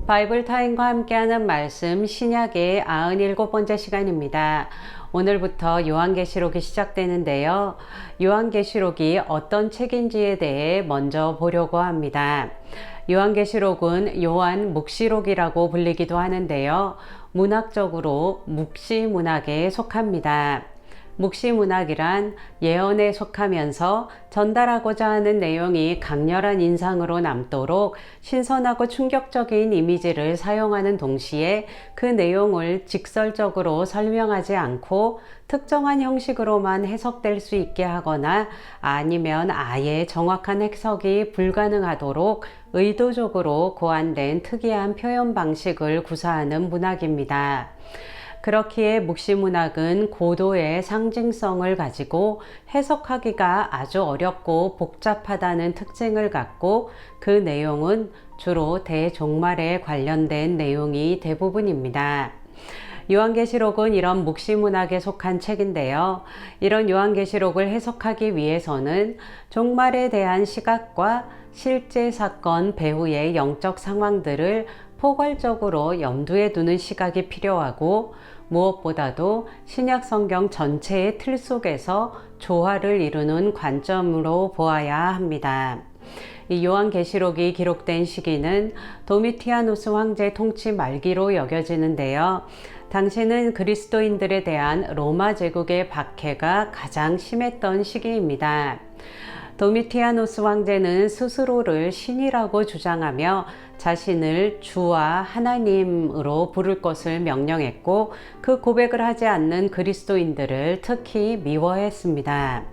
바이블 타임과 함께하는 말씀 신약의 97번째 시간입니다. 오늘부터 요한계시록이 시작되는데요. 요한계시록이 어떤 책인지에 대해 먼저 보려고 합니다. 요한계시록은 요한 묵시록이라고 불리기도 하는데요. 문학적으로 묵시문학에 속합니다. 묵시문학이란 예언에 속하면서 전달하고자 하는 내용이 강렬한 인상으로 남도록 신선하고 충격적인 이미지를 사용하는 동시에 그 내용을 직설적으로 설명하지 않고 특정한 형식으로만 해석될 수 있게 하거나 아니면 아예 정확한 해석이 불가능하도록 의도적으로 고안된 특이한 표현 방식을 구사하는 문학입니다. 그렇기에 묵시문학은 고도의 상징성을 가지고 해석하기가 아주 어렵고 복잡하다는 특징을 갖고 그 내용은 주로 대종말에 관련된 내용이 대부분입니다. 요한계시록은 이런 묵시문학에 속한 책인데요. 이런 요한계시록을 해석하기 위해서는 종말에 대한 시각과 실제 사건 배후의 영적 상황들을 포괄적으로 염두에 두는 시각이 필요하고 무엇보다도 신약 성경 전체의 틀 속에서 조화를 이루는 관점으로 보아야 합니다. 이 요한계시록이 기록된 시기는 도미티아누스 황제 통치 말기로 여겨지는데요. 당시는 그리스도인들에 대한 로마 제국의 박해가 가장 심했던 시기입니다. 도미티아누스 황제는 스스로를 신이라고 주장하며 자신을 주와 하나님으로 부를 것을 명령했고 그 고백을 하지 않는 그리스도인들을 특히 미워했습니다.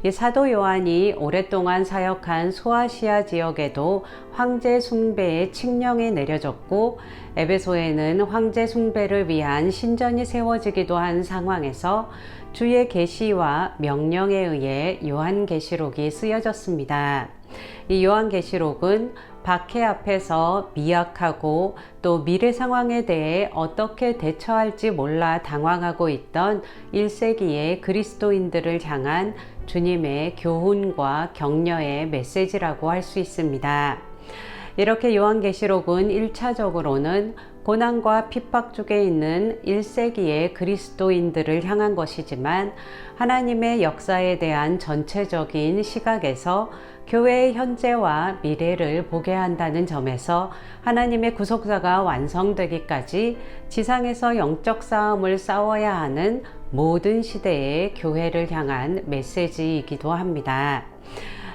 이 사도 요한이 오랫동안 사역한 소아시아 지역에도 황제 숭배의 칙령이 내려졌고 에베소에는 황제 숭배를 위한 신전이 세워지기도 한 상황에서 주의 계시와 명령에 의해 요한계시록이 쓰여졌습니다. 이 요한계시록은 박해 앞에서 미약하고 또 미래 상황에 대해 어떻게 대처할지 몰라 당황하고 있던 1세기의 그리스도인들을 향한 주님의 교훈과 격려의 메시지라고 할 수 있습니다. 이렇게 요한계시록은 1차적으로는 고난과 핍박 중에 있는 1세기의 그리스도인들을 향한 것이지만 하나님의 역사에 대한 전체적인 시각에서 교회의 현재와 미래를 보게 한다는 점에서 하나님의 구속사가 완성되기까지 지상에서 영적 싸움을 싸워야 하는 모든 시대의 교회를 향한 메시지이기도 합니다.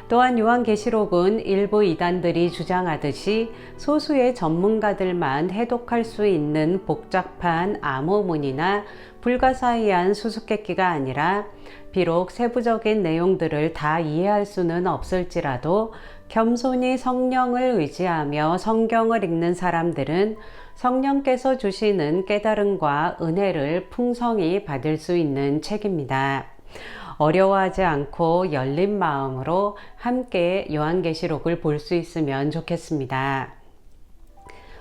또한 요한계시록은 일부 이단들이 주장하듯이 소수의 전문가들만 해독할 수 있는 복잡한 암호문이나 불가사의한 수수께끼가 아니라 비록 세부적인 내용들을 다 이해할 수는 없을지라도 겸손히 성령을 의지하며 성경을 읽는 사람들은 성령께서 주시는 깨달음과 은혜를 풍성히 받을 수 있는 책입니다. 어려워하지 않고 열린 마음으로 함께 요한계시록을 볼 수 있으면 좋겠습니다.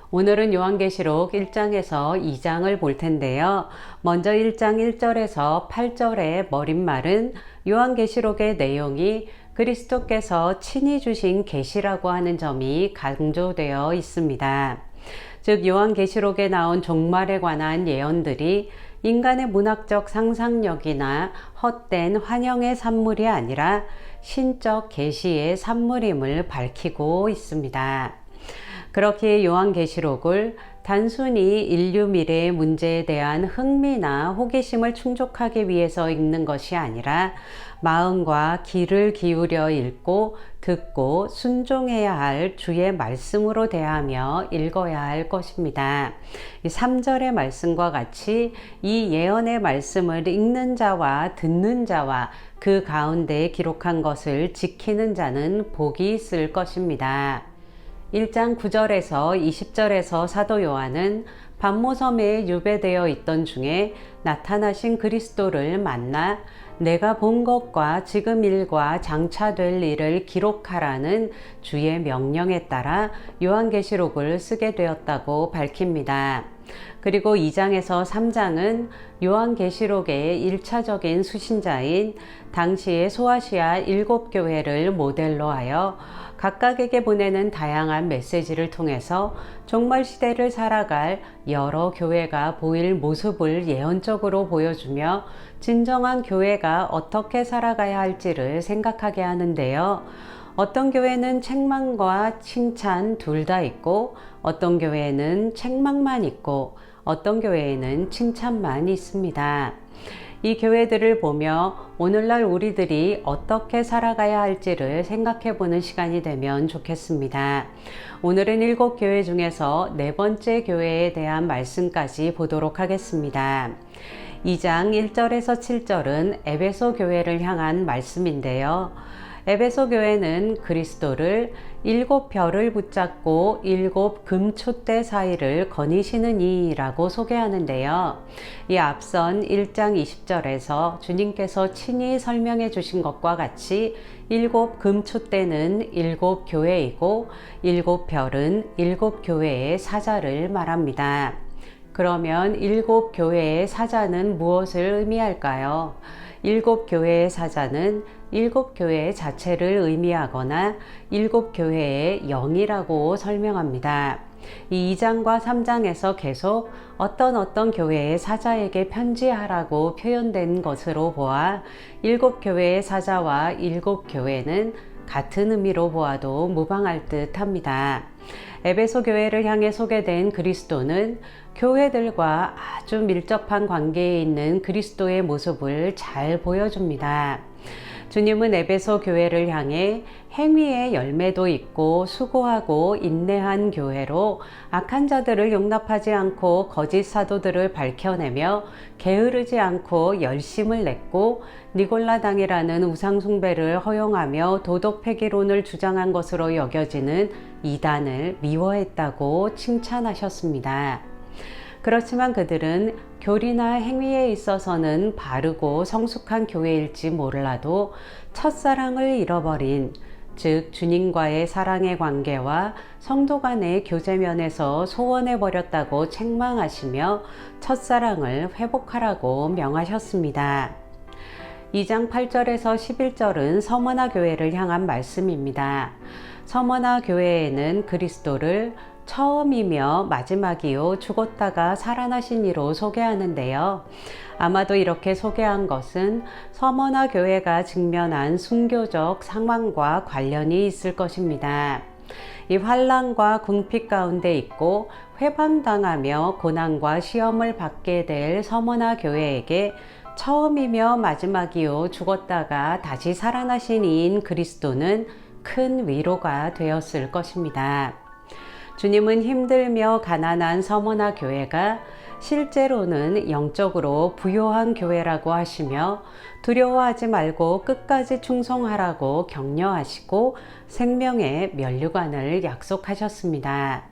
오늘은 요한계시록 1장에서 2장을 볼 텐데요. 먼저 1장 1절에서 8절의 머릿말은 요한계시록의 내용이 그리스도께서 친히 주신 계시라고 하는 점이 강조되어 있습니다. 즉 요한계시록에 나온 종말에 관한 예언들이 인간의 문학적 상상력이나 헛된 환영의 산물이 아니라 신적 계시의 산물임을 밝히고 있습니다. 그렇기에 요한계시록을 단순히 인류 미래의 문제에 대한 흥미나 호기심을 충족하기 위해서 읽는 것이 아니라 마음과 귀를 기울여 읽고 듣고 순종해야 할 주의 말씀으로 대하며 읽어야 할 것입니다. 3절의 말씀과 같이 이 예언의 말씀을 읽는 자와 듣는 자와 그 가운데 기록한 것을 지키는 자는 복이 있을 것입니다. 1장 9절에서 20절에서 사도 요한은 반모섬에 유배되어 있던 중에 나타나신 그리스도를 만나 내가 본 것과 지금 일과 장차 될 일을 기록하라는 주의 명령에 따라 요한계시록을 쓰게 되었다고 밝힙니다. 그리고 2장에서 3장은 요한계시록의 1차적인 수신자인 당시의 소아시아 7교회를 모델로 하여 각각에게 보내는 다양한 메시지를 통해서 종말 시대를 살아갈 여러 교회가 보일 모습을 예언적으로 보여주며 진정한 교회가 어떻게 살아가야 할지를 생각하게 하는데요. 어떤 교회는 책망과 칭찬 둘 다 있고, 어떤 교회는 책망만 있고, 어떤 교회에는 칭찬만 있습니다. 이 교회들을 보며 오늘날 우리들이 어떻게 살아가야 할지를 생각해 보는 시간이 되면 좋겠습니다. 오늘은 7교회 중에서 4번째 교회에 대한 말씀까지 보도록 하겠습니다. 2장 1절에서 7절은 에베소 교회를 향한 말씀인데요. 에베소 교회는 그리스도를 7별을 붙잡고 7 금촛대 사이를 거니시는 이라고 소개하는데요. 이 앞선 1장 20절에서 주님께서 친히 설명해 주신 것과 같이 7 금촛대는 7 교회이고 7 별은 7 교회의 사자를 말합니다. 그러면 7 교회의 사자는 무엇을 의미할까요? 7 교회의 사자는 7 교회 자체를 의미하거나 7 교회의 영이라고 설명합니다. 이 2장과 3장에서 계속 어떤 교회의 사자에게 편지하라고 표현된 것으로 보아 7 교회의 사자와 7 교회는 같은 의미로 보아도 무방할 듯 합니다. 에베소 교회를 향해 소개된 그리스도는 교회들과 아주 밀접한 관계에 있는 그리스도의 모습을 잘 보여줍니다. 주님은 에베소 교회를 향해 행위의 열매도 있고 수고하고 인내한 교회로 악한 자들을 용납하지 않고 거짓 사도들을 밝혀내며 게으르지 않고 열심을 냈고 니골라당이라는 우상숭배를 허용하며 도덕 폐기론을 주장한 것으로 여겨지는 이단을 미워했다고 칭찬하셨습니다. 그렇지만 그들은 교리나 행위에 있어서는 바르고 성숙한 교회일지 몰라도 첫사랑을 잃어버린, 즉 주님과의 사랑의 관계와 성도 간의 교제면에서 소원해버렸다고 책망하시며 첫사랑을 회복하라고 명하셨습니다. 2장 8절에서 11절은 서머나 교회를 향한 말씀입니다. 서머나 교회에는 그리스도를 처음이며 마지막이요 죽었다가 살아나신 이로 소개하는데요. 아마도 이렇게 소개한 것은 서머나 교회가 직면한 순교적 상황과 관련이 있을 것입니다. 이 환난과 궁핍 가운데 있고 회방당하며 고난과 시험을 받게 될 서머나 교회에게 처음이며 마지막이요 죽었다가 다시 살아나신 이인 그리스도는 큰 위로가 되었을 것입니다. 주님은 힘들며 가난한 서머나 교회가 실제로는 영적으로 부요한 교회라고 하시며 두려워하지 말고 끝까지 충성하라고 격려하시고 생명의 면류관을 약속하셨습니다.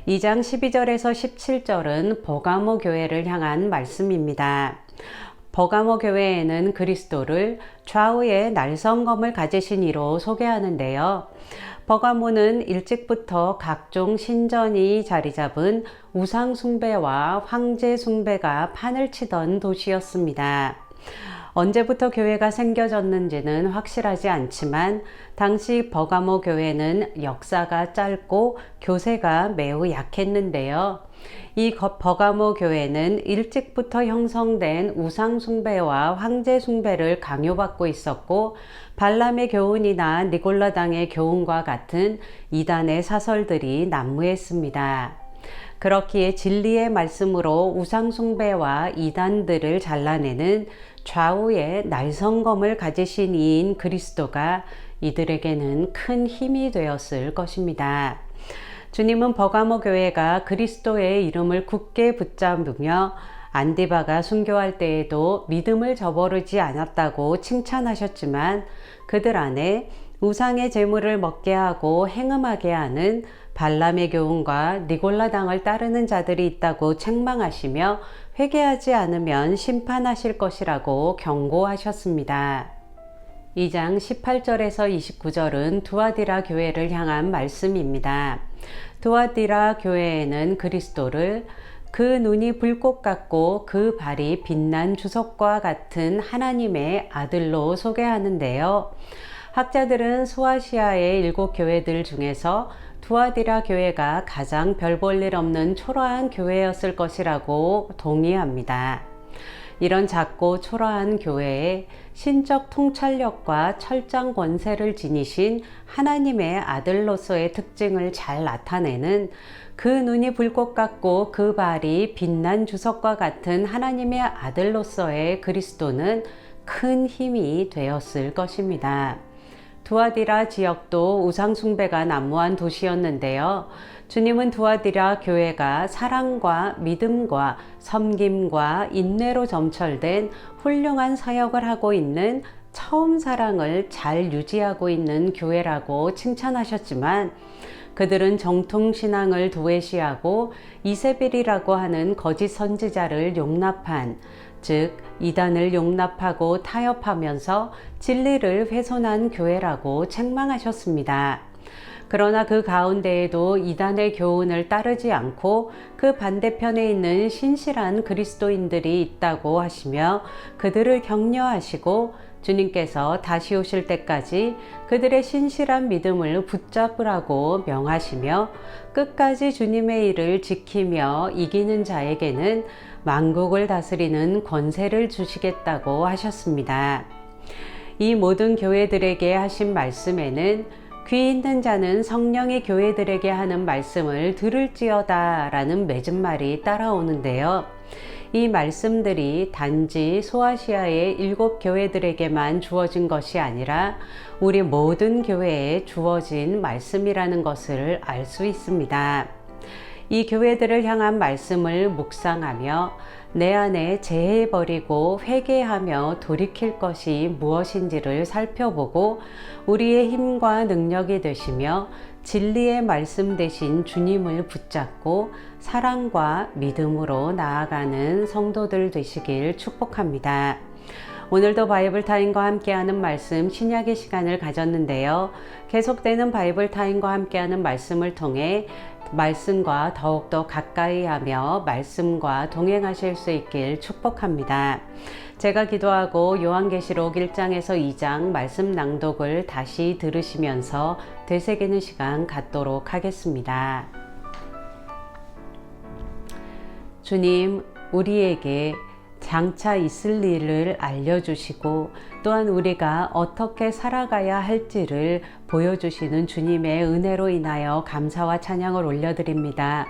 2장 12절에서 17절은 버가모 교회를 향한 말씀입니다. 버가모 교회에는 그리스도를 좌우에 날성검을 가지신 이로 소개하는데요. 버가모는 일찍부터 각종 신전이 자리 잡은 우상 숭배와 황제 숭배가 판을 치던 도시였습니다. 언제부터 교회가 생겨졌는지는 확실하지 않지만 당시 버가모 교회는 역사가 짧고 교세가 매우 약했는데요. 이 버가모 교회는 일찍부터 형성된 우상 숭배와 황제 숭배를 강요받고 있었고 발람의 교훈이나 니골라당의 교훈과 같은 이단의 사설들이 난무했습니다. 그렇기에 진리의 말씀으로 우상 숭배와 이단들을 잘라내는 좌우의 날성검을 가지신 이인 그리스도가 이들에게는 큰 힘이 되었을 것입니다. 주님은 버가모 교회가 그리스도의 이름을 굳게 붙잡으며 안디바가 순교할 때에도 믿음을 저버리지 않았다고 칭찬하셨지만 그들 안에 우상의 제물을 먹게 하고 행음하게 하는 발람의 교훈과 니골라당을 따르는 자들이 있다고 책망하시며 회개하지 않으면 심판하실 것이라고 경고하셨습니다. 2장 18절에서 29절은 두아디라 교회를 향한 말씀입니다. 두아디라 교회에는 그리스도를 그 눈이 불꽃 같고 그 발이 빛난 주석과 같은 하나님의 아들로 소개하는데요. 학자들은 소아시아의 7교회들 중에서 두아디라 교회가 가장 별 볼 일 없는 초라한 교회였을 것이라고 동의합니다. 이런 작고 초라한 교회에 신적 통찰력과 철장 권세를 지니신 하나님의 아들로서의 특징을 잘 나타내는 그 눈이 불꽃 같고 그 발이 빛난 주석과 같은 하나님의 아들로서의 그리스도는 큰 힘이 되었을 것입니다. 두아디라 지역도 우상숭배가 난무한 도시였는데요. 주님은 두아디라 교회가 사랑과 믿음과 섬김과 인내로 점철된 훌륭한 사역을 하고 있는 처음 사랑을 잘 유지하고 있는 교회라고 칭찬하셨지만 그들은 정통신앙을 도외시하고 이세벨이라고 하는 거짓 선지자를 용납한, 즉 이단을 용납하고 타협하면서 진리를 훼손한 교회라고 책망하셨습니다. 그러나 그 가운데에도 이단의 교훈을 따르지 않고 그 반대편에 있는 신실한 그리스도인들이 있다고 하시며 그들을 격려하시고 주님께서 다시 오실 때까지 그들의 신실한 믿음을 붙잡으라고 명하시며 끝까지 주님의 일을 지키며 이기는 자에게는 만국을 다스리는 권세를 주시겠다고 하셨습니다. 이 모든 교회들에게 하신 말씀에는 귀 있는 자는 성령이 교회들에게 하는 말씀을 들을지어다 라는 맺은말이 따라오는데요. 이 말씀들이 단지 소아시아의 7교회들에게만 주어진 것이 아니라 우리 모든 교회에 주어진 말씀이라는 것을 알 수 있습니다. 이 교회들을 향한 말씀을 묵상하며 내 안에 제해버리고 회개하며 돌이킬 것이 무엇인지를 살펴보고 우리의 힘과 능력이 되시며 진리의 말씀 대신 주님을 붙잡고 사랑과 믿음으로 나아가는 성도들 되시길 축복합니다. 오늘도 바이블 타임과 함께하는 말씀 신약의 시간을 가졌는데요. 계속되는 바이블 타임과 함께하는 말씀을 통해 말씀과 더욱더 가까이 하며 말씀과 동행하실 수 있길 축복합니다. 제가 기도하고 요한계시록 1장에서 2장 말씀 낭독을 다시 들으시면서 되새기는 시간 갖도록 하겠습니다. 주님, 우리에게 장차 있을 일을 알려주시고 또한 우리가 어떻게 살아가야 할지를 보여주시는 주님의 은혜로 인하여 감사와 찬양을 올려드립니다.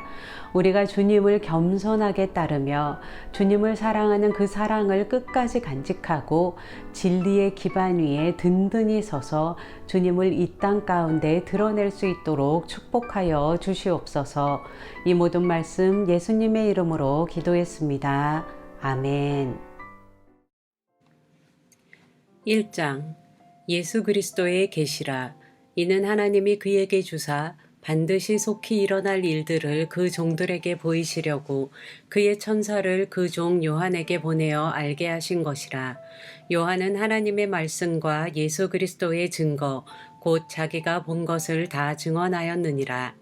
우리가 주님을 겸손하게 따르며 주님을 사랑하는 그 사랑을 끝까지 간직하고 진리의 기반 위에 든든히 서서 주님을 이 땅 가운데 드러낼 수 있도록 축복하여 주시옵소서. 이 모든 말씀 예수님의 이름으로 기도했습니다. 아멘. 1장 예수 그리스도의 계시라. 이는 하나님이 그에게 주사 반드시 속히 일어날 일들을 그 종들에게 보이시려고 그의 천사를 그 종 요한에게 보내어 알게 하신 것이라. 요한은 하나님의 말씀과 예수 그리스도의 증거 곧 자기가 본 것을 다 증언하였느니라.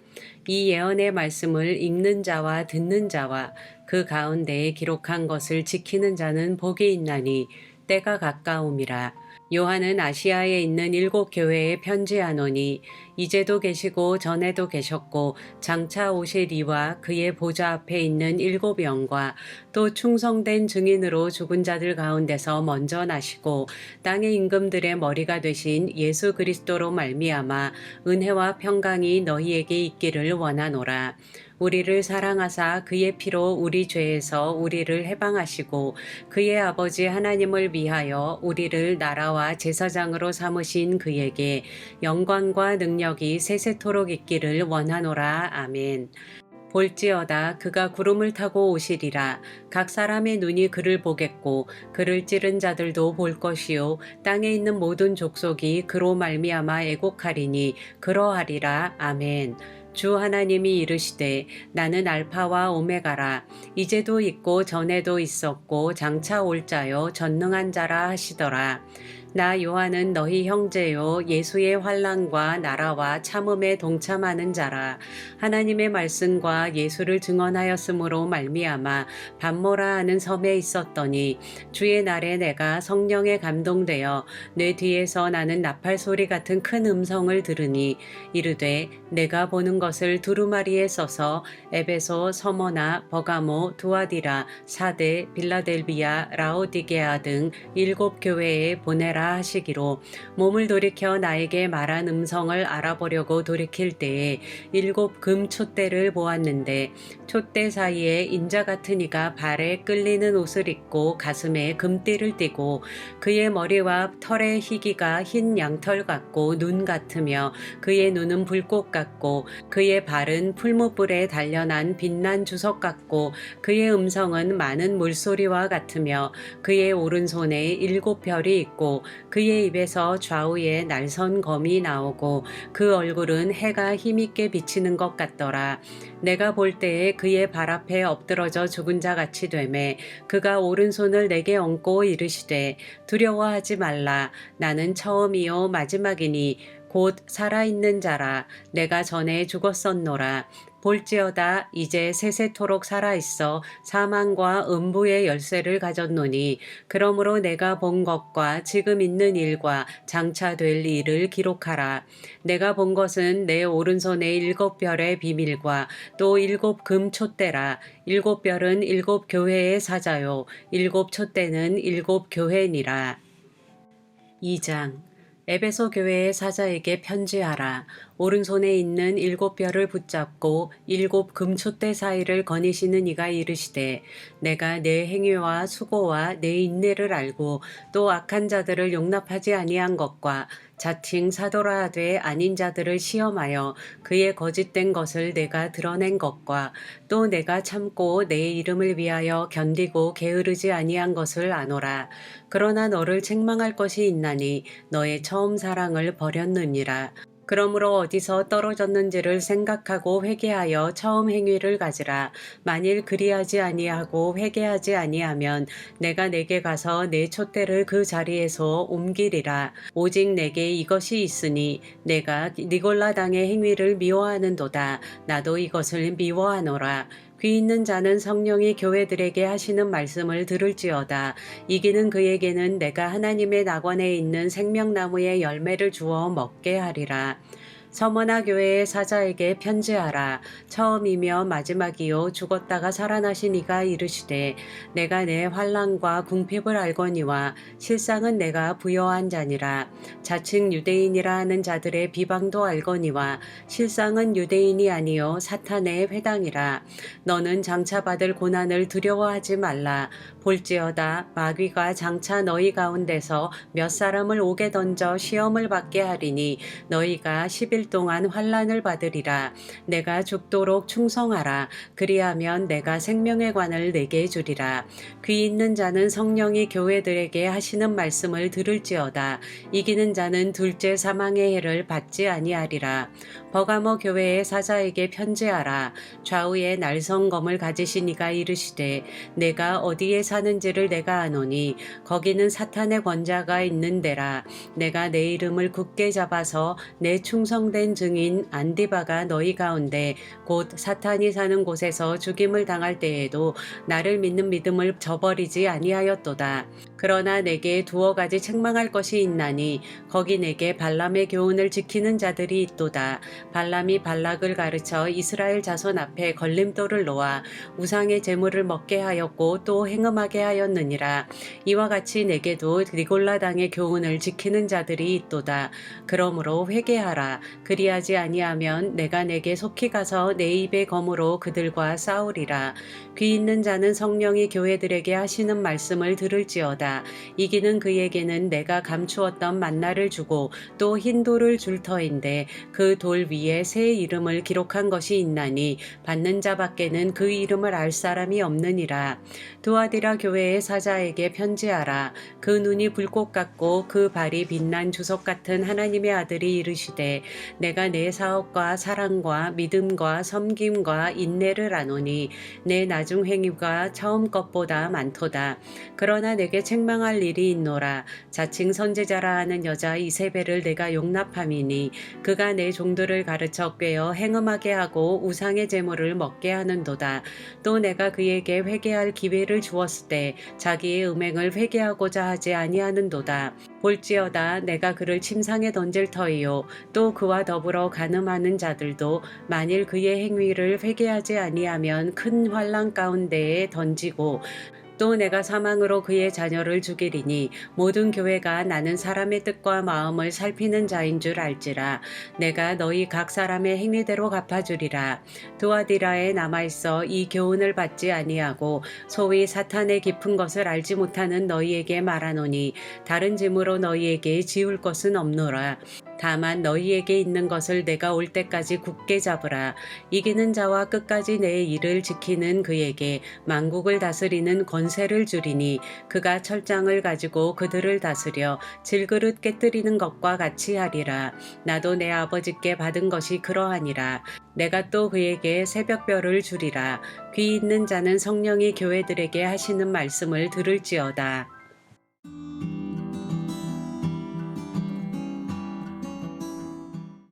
이 예언의 말씀을 읽는 자와 듣는 자와 그 가운데에 기록한 것을 지키는 자는 복이 있나니 때가 가까움이라. 요한은 아시아에 있는 7교회에 편지하노니 이제도 계시고 전에도 계셨고 장차 오실 이와 그의 보좌 앞에 있는 7영과 또 충성된 증인으로 죽은 자들 가운데서 먼저 나시고 땅의 임금들의 머리가 되신 예수 그리스도로 말미암아 은혜와 평강이 너희에게 있기를 원하노라. 우리를 사랑하사 그의 피로 우리 죄에서 우리를 해방하시고 그의 아버지 하나님을 위하여 우리를 나라와 제사장으로 삼으신 그에게 영광과 능력이 세세토록 있기를 원하노라. 아멘. 볼지어다 그가 구름을 타고 오시리라. 각 사람의 눈이 그를 보겠고 그를 찌른 자들도 볼 것이요 땅에 있는 모든 족속이 그로 말미암아 애곡하리니 그러하리라. 아멘. 주 하나님이 이르시되 나는 알파와 오메가라. 이제도 있고 전에도 있었고 장차 올 자요 전능한 자라 하시더라. 나 요한은 너희 형제요 예수의 환난과 나라와 참음에 동참하는 자라. 하나님의 말씀과 예수를 증언하였으므로 말미암아 반모라 하는 섬에 있었더니 주의 날에 내가 성령에 감동되어 내 뒤에서 나는 나팔 소리 같은 큰 음성을 들으니 이르되 내가 보는 것을 두루마리에 써서 에베소, 서머나, 버가모, 두아디라, 사데, 빌라델비아, 라오디게아 등 7 교회에 보내라 하시기로 몸을 돌이켜 나에게 말한 음성을 알아보려고 돌이킬 때에 7 금 촛대를 보았는데 촛대 사이에 인자 같은 이가 발에 끌리는 옷을 입고 가슴에 금띠를 띠고 그의 머리와 털의 희기가 흰 양털 같고 눈 같으며 그의 눈은 불꽃 같고 그의 발은 풀무불에 단련한 빛난 주석 같고 그의 음성은 많은 물소리와 같으며 그의 오른손에 7 별이 있고 그의 입에서 좌우에 날선 검이 나오고 그 얼굴은 해가 힘있게 비치는 것 같더라. 내가 볼 때에 그의 발 앞에 엎드러져 죽은 자 같이 되매 그가 오른손을 내게 얹고 이르시되 두려워하지 말라. 나는 처음이요 마지막이니 곧 살아있는 자라. 내가 전에 죽었었노라. 볼지어다 이제 세세토록 살아있어 사망과 음부의 열쇠를 가졌노니 그러므로 내가 본 것과 지금 있는 일과 장차 될 일을 기록하라. 내가 본 것은 내 오른손의 7 별의 비밀과 또 7 금 촛대라. 7 별은 7 교회의 사자요 7 촛대는 7 교회니라. 2장 에베소 교회의 사자에게 편지하라. 오른손에 있는 7 별을 붙잡고 7 금촛대 사이를 거니시는 이가 이르시되 내가 내 행위와 수고와 내 인내를 알고 또 악한 자들을 용납하지 아니한 것과 자칭 사도라 하되 아닌 자들을 시험하여 그의 거짓된 것을 내가 드러낸 것과 또 내가 참고 내 이름을 위하여 견디고 게으르지 아니한 것을 아노라. 그러나 너를 책망할 것이 있나니 너의 처음 사랑을 버렸느니라. 그러므로 어디서 떨어졌는지를 생각하고 회개하여 처음 행위를 가지라. 만일 그리하지 아니하고 회개하지 아니하면 내가 내게 가서 내 촛대를 그 자리에서 옮기리라. 오직 내게 이것이 있으니 내가 니골라당의 행위를 미워하는도다. 나도 이것을 미워하노라. 귀 있는 자는 성령이 교회들에게 하시는 말씀을 들을지어다. 이기는 그에게는 내가 하나님의 낙원에 있는 생명나무의 열매를 주어 먹게 하리라. 서머나 교회의 사자에게 편지하라. 처음이며 마지막이요 죽었다가 살아나신 이가 이르시되 내가 내 환난과 궁핍을 알거니와 실상은 내가 부여한 자니라. 자칭 유대인이라 하는 자들의 비방도 알거니와 실상은 유대인이 아니요 사탄의 회당이라. 너는 장차 받을 고난을 두려워하지 말라. 볼지어다 마귀가 장차 너희 가운데서 몇 사람을 옥에 던져 시험을 받게 하리니 너희가 10일 동안 환난을 받으리라. 내가 죽도록 충성하라. 그리하면 내가 생명의 관을 내게 주리라. 귀 있는 자는 성령이 교회들에게 하시는 말씀을 들을지어다. 이기는 자는 둘째 사망의 해를 받지 아니하리라. 버가모 교회의 사자에게 편지하라. 좌우에 날성검을 가지신 이가 이르시되 내가 어디에 사는지를 내가 아노니 거기는 사탄의 권자가 있는 데라. 내가 내 이름을 굳게 잡아서 내 충성된 증인 안디바가 너희 가운데 곧 사탄이 사는 곳에서 죽임을 당할 때에도 나를 믿는 믿음을 저버리지 아니하였도다. 그러나 내게 2 가지 책망할 것이 있나니 거기 내게 발람의 교훈을 지키는 자들이 있도다. 발람이 발락을 가르쳐 이스라엘 자손 앞에 걸림돌을 놓아 우상의 제물을 먹게 하였고 또 행음하게 하였느니라. 이와 같이 내게도 니골라당의 교훈을 지키는 자들이 있도다. 그러므로 회개하라. 그리하지 아니하면 내가 내게 속히 가서 내 입의 검으로 그들과 싸우리라. 귀 있는 자는 성령이 교회들에게 하시는 말씀을 들을지어다. 이기는 그에게는 내가 감추었던 만나를 주고 또 흰 돌을 줄 터인데 그 돌 위에 새 이름을 기록한 것이 있나니 받는 자밖에는 그 이름을 알 사람이 없느니라. 두아디라 사르디아 교회의 사자에게 편지하라. 그 눈이 불꽃 같고 그 발이 빛난 주석 같은 하나님의 아들이 이르시되 내가 내 사업과 사랑과 믿음과 섬김과 인내를 아노니 내 나중 행위가 처음 것보다 많도다. 그러나 내게 책망할 일이 있노라. 자칭 선지자라 하는 여자 이세벨을 내가 용납함이니 그가 내 종들을 가르쳐 꿰어 행음하게 하고 우상의 제물을 먹게 하는도다. 또 내가 그에게 회개할 기회를 주었을 때 자기의 음행을 회개하고자 하지 아니하는도다. 볼지어다 내가 그를 침상에 던질 터이요 또 그와 더불어 간음하는 자들도 만일 그의 행위를 회개하지 아니하면 큰 환난 가운데에 던지고 또 내가 사망으로 그의 자녀를 죽이리니 모든 교회가 나는 사람의 뜻과 마음을 살피는 자인 줄 알지라. 내가 너희 각 사람의 행위대로 갚아주리라. 두아디라에 남아있어 이 교훈을 받지 아니하고 소위 사탄의 깊은 것을 알지 못하는 너희에게 말하노니 다른 짐으로 너희에게 지울 것은 없노라. 다만 너희에게 있는 것을 내가 올 때까지 굳게 잡으라. 이기는 자와 끝까지 내 일을 지키는 그에게 만국을 다스리는 권세를 주리니 그가 철장을 가지고 그들을 다스려 질그릇 깨뜨리는 것과 같이 하리라. 나도 내 아버지께 받은 것이 그러하니라. 내가 또 그에게 새벽별을 주리라. 귀 있는 자는 성령이 교회들에게 하시는 말씀을 들을지어다.